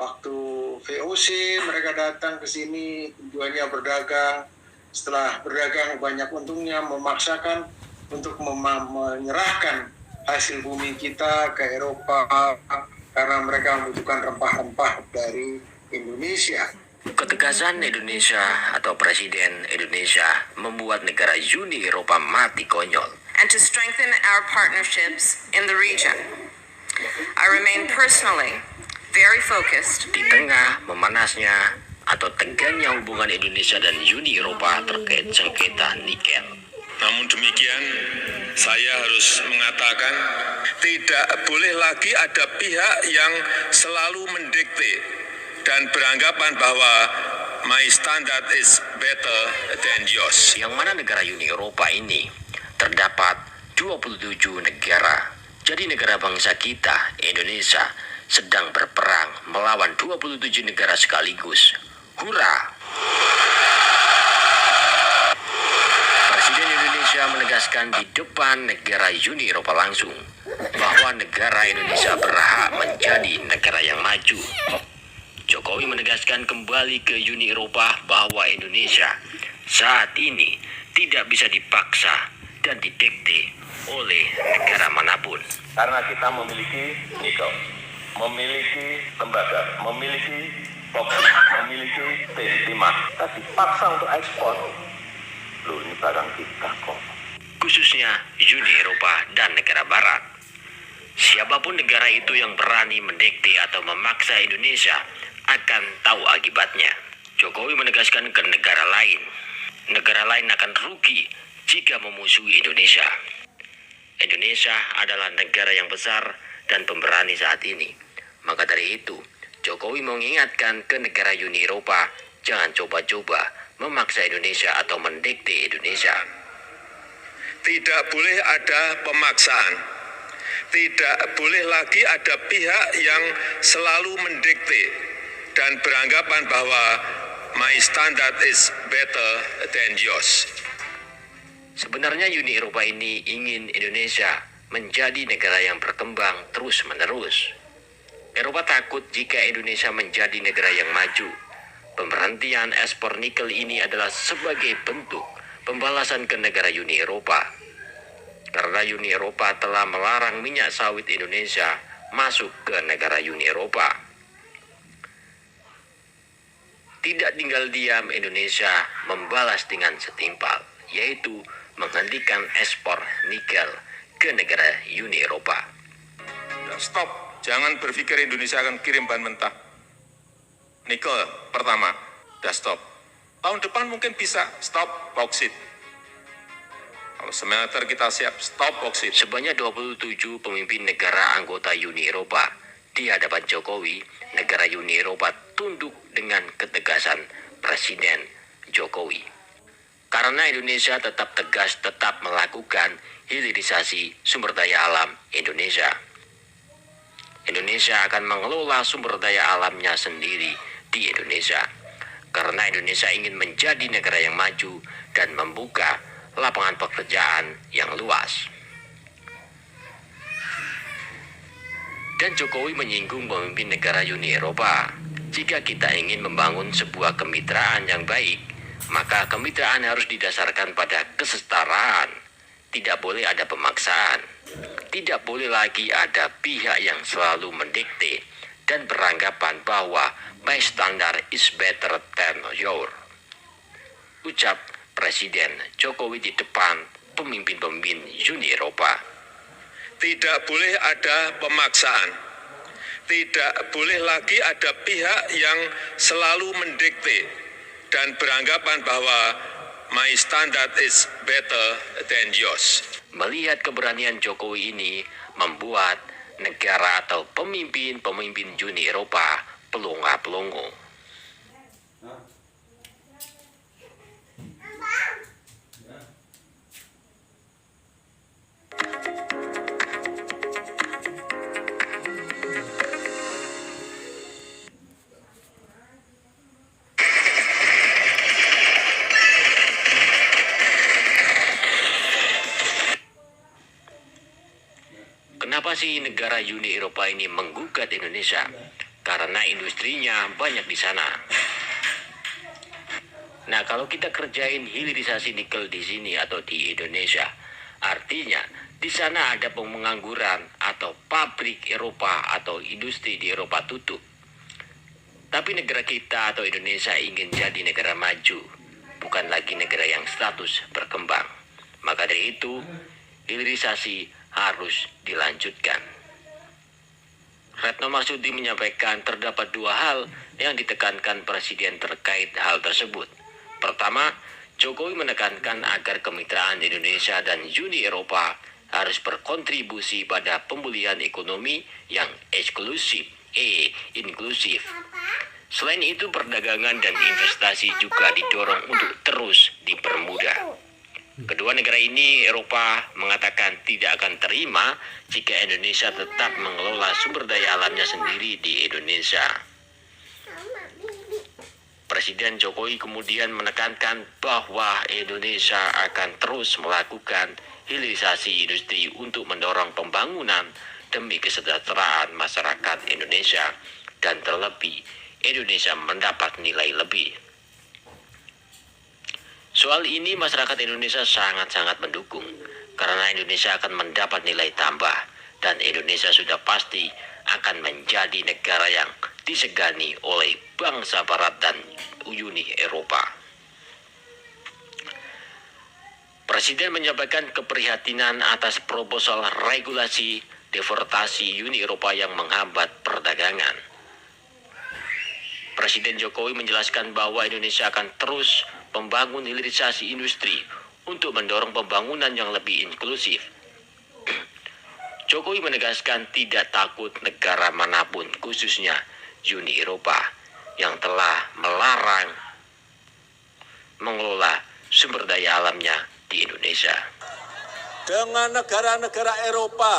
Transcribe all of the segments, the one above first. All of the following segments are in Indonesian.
Waktu VOC mereka datang ke sini tujuannya berdagang. Setelah berdagang banyak untungnya, memaksakan untuk menyerahkan hasil bumi kita ke Eropa karena mereka membutuhkan rempah-rempah dari Indonesia. Ketegasan Indonesia atau Presiden Indonesia membuat negara Uni Eropa mati konyol. And to strengthen our partnerships in the region, I remain personally very focused. Di tengah memanasnya atau tegangnya hubungan Indonesia dan Uni Eropa terkait sengketa nikel. Namun demikian, saya harus mengatakan tidak boleh lagi ada pihak yang selalu mendikte dan beranggapan bahwa my standard is better than yours. Yang mana negara Uni Eropa ini terdapat 27 negara. Jadi negara bangsa kita, Indonesia, sedang berperang melawan 27 negara sekaligus. Hurra! Presiden Indonesia menegaskan di depan negara Uni Eropa langsung bahwa negara Indonesia berhak menjadi negara yang maju. Jokowi menegaskan kembali ke Uni Eropa bahwa Indonesia saat ini tidak bisa dipaksa dan didikte oleh negara manapun. Karena kita memiliki nikel, memiliki tembaga, memiliki boksit, memiliki timah. Kita dipaksa untuk ekspor. Loh, ini barang kita kok. Khususnya Uni Eropa dan negara Barat. Siapapun negara itu yang berani mendikte atau memaksa Indonesia akan tahu akibatnya. Jokowi menegaskan ke negara lain. Negara lain akan rugi jika memusuhi Indonesia. Indonesia adalah negara yang besar dan pemberani saat ini. Maka dari itu, Jokowi mengingatkan ke negara Uni Eropa, jangan coba-coba memaksa Indonesia atau mendikte Indonesia. Tidak boleh ada pemaksaan. Tidak boleh lagi ada pihak yang selalu mendikte dan beranggapan bahwa my standard is better than yours. Sebenarnya Uni Eropa ini ingin Indonesia menjadi negara yang berkembang terus-menerus. Eropa takut jika Indonesia menjadi negara yang maju. Pemberhentian ekspor nikel ini adalah sebagai bentuk pembalasan ke negara Uni Eropa. Karena Uni Eropa telah melarang minyak sawit Indonesia masuk ke negara Uni Eropa. Tidak tinggal diam, Indonesia membalas dengan setimpal, yaitu menghentikan ekspor nikel ke negara Uni Eropa. Stop, jangan berpikir Indonesia akan kirim bahan mentah. Nikel pertama, udah stop. Tahun depan mungkin bisa stop boksit. Kalau smelter kita siap, stop boksit. Sebanyak 27 pemimpin negara anggota Uni Eropa di hadapan Jokowi, negara Uni Eropa tunduk dengan ketegasan Presiden Jokowi. Karena Indonesia tetap tegas, tetap melakukan hilirisasi sumber daya alam Indonesia. Indonesia akan mengelola sumber daya alamnya sendiri di Indonesia. Karena Indonesia ingin menjadi negara yang maju dan membuka lapangan pekerjaan yang luas. Dan Jokowi menyinggung pemimpin negara Uni Eropa. Jika kita ingin membangun sebuah kemitraan yang baik, maka kemitraan harus didasarkan pada kesetaraan. Tidak boleh ada pemaksaan. Tidak boleh lagi ada pihak yang selalu mendikte dan beranggapan bahwa my standard is better than yours. Ucap Presiden Jokowi di depan pemimpin-pemimpin Uni Eropa. Tidak boleh ada pemaksaan. Tidak boleh lagi ada pihak yang selalu mendikte dan beranggapan bahwa my standard is better than yours. Melihat keberanian Jokowi ini membuat negara atau pemimpin-pemimpin Uni Eropa pelongo-pelongo. Kenapa sih negara Uni Eropa ini menggugat Indonesia? karena industrinya banyak di sana. Nah, kalau kita kerjain hilirisasi nikel di sini atau di Indonesia, artinya di sana ada pengangguran atau pabrik Eropa atau industri di Eropa tutup. Tapi negara kita atau Indonesia ingin jadi negara maju, bukan lagi negara yang status berkembang. Maka dari itu, hilirisasi harus dilanjutkan. Retno Marsudi menyampaikan terdapat dua hal yang ditekankan Presiden terkait hal tersebut. Pertama, Jokowi menekankan agar kemitraan Indonesia dan Uni Eropa harus berkontribusi pada pemulihan ekonomi yang inklusif. Selain itu, perdagangan dan investasi juga didorong untuk terus dipermudah. Kedua negara ini, Eropa mengatakan tidak akan terima jika Indonesia tetap mengelola sumber daya alamnya sendiri di Indonesia. Presiden Jokowi kemudian menekankan bahwa Indonesia akan terus melakukan hilirisasi industri untuk mendorong pembangunan demi kesejahteraan masyarakat Indonesia dan terlebih Indonesia mendapat nilai lebih. Soal ini masyarakat Indonesia sangat-sangat mendukung karena Indonesia akan mendapat nilai tambah dan Indonesia sudah pasti akan menjadi negara yang disegani oleh bangsa Barat dan Uni Eropa. Presiden menyampaikan keprihatinan atas proposal regulasi deforestasi Uni Eropa yang menghambat perdagangan. Presiden Jokowi menjelaskan bahwa Indonesia akan terus membangun hilirisasi industri untuk mendorong pembangunan yang lebih inklusif. Jokowi menegaskan tidak takut negara manapun, khususnya Uni Eropa, yang telah melarang mengelola sumber daya alamnya di Indonesia. Dengan negara-negara Eropa,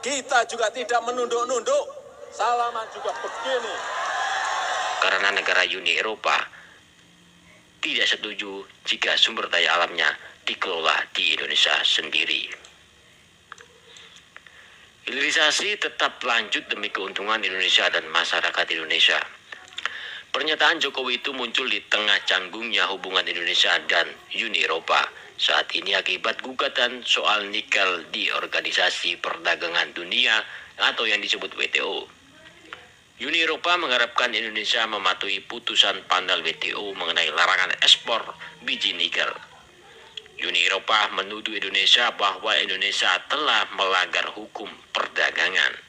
kita juga tidak menunduk-nunduk, salaman juga begini. Karena negara Uni Eropa tidak setuju jika sumber daya alamnya dikelola di Indonesia sendiri. Hilirisasi tetap lanjut demi keuntungan Indonesia dan masyarakat Indonesia. Pernyataan Jokowi itu muncul di tengah canggungnya hubungan Indonesia dan Uni Eropa saat ini akibat gugatan soal nikel di Organisasi Perdagangan Dunia atau yang disebut WTO. Uni Eropa mengharapkan Indonesia mematuhi putusan panel WTO mengenai larangan ekspor biji nikel. Uni Eropa menuduh Indonesia bahwa Indonesia telah melanggar hukum perdagangan.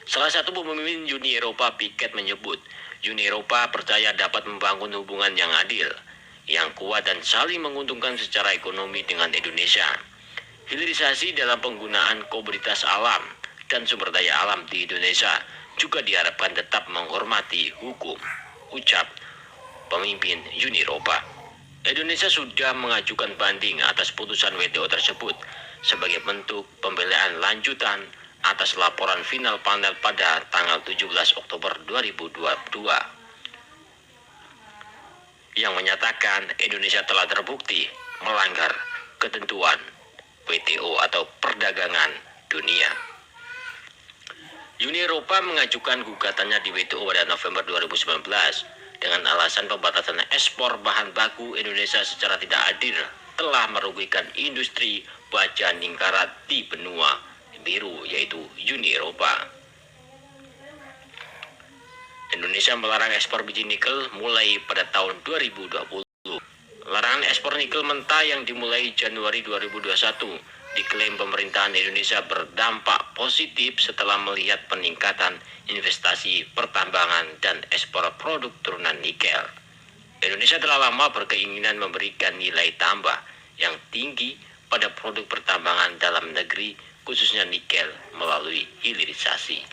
Salah satu pemimpin Uni Eropa, Piket, menyebut Uni Eropa percaya dapat membangun hubungan yang adil, yang kuat dan saling menguntungkan secara ekonomi dengan Indonesia. Hilirisasi dalam penggunaan komoditas alam dan sumber daya alam di Indonesia juga diharapkan tetap menghormati hukum, ucap pemimpin Uni Eropa. Indonesia sudah mengajukan banding atas putusan WTO tersebut sebagai bentuk pembelaan lanjutan atas laporan final panel pada tanggal 17 Oktober 2022 yang menyatakan Indonesia telah terbukti melanggar ketentuan WTO atau perdagangan dunia. Uni Eropa mengajukan gugatannya di WTO pada November 2019 dengan alasan pembatasan ekspor bahan baku Indonesia secara tidak adil telah merugikan industri baja ningkarat di benua biru yaitu Uni Eropa. Indonesia melarang ekspor biji nikel mulai pada tahun 2020. Larangan ekspor nikel mentah yang dimulai Januari 2021 diklaim pemerintahan Indonesia berdampak positif setelah melihat peningkatan investasi pertambangan dan ekspor produk turunan nikel. Indonesia telah lama berkeinginan memberikan nilai tambah yang tinggi pada produk pertambangan dalam negeri, khususnya nikel, melalui hilirisasi.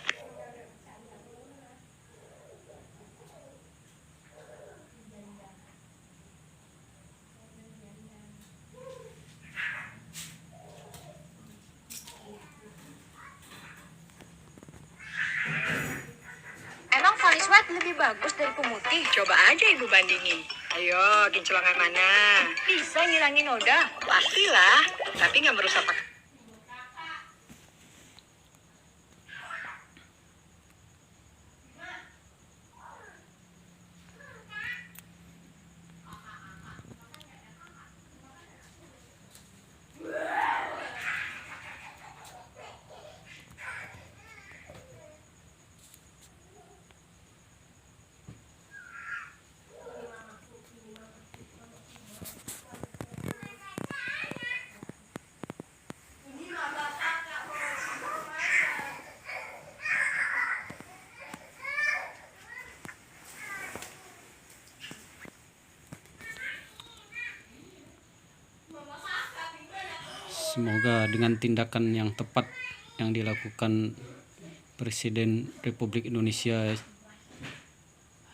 Emang vonis white lebih bagus dari pemutih? Coba aja ibu bandingin. Ayo, kinclong yang mana? Bisa ngilangin noda. Pastilah, tapi nggak merusak pakai. Semoga dengan tindakan yang tepat yang dilakukan Presiden Republik Indonesia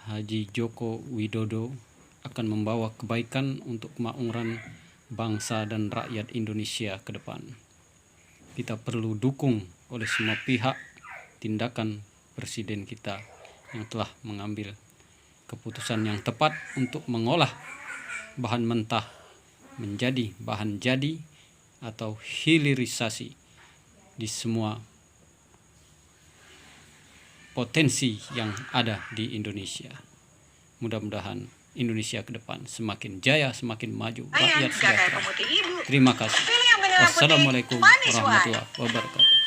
Haji Joko Widodo akan membawa kebaikan untuk kemakmuran bangsa dan rakyat Indonesia ke depan. Kita perlu dukung oleh semua pihak tindakan Presiden kita yang telah mengambil keputusan yang tepat untuk mengolah bahan mentah menjadi bahan jadi atau hilirisasi di semua potensi yang ada di Indonesia. Mudah-mudahan Indonesia ke depan semakin jaya, semakin maju, rakyat sejahtera. Terima kasih. Wassalamualaikum warahmatullahi wabarakatuh.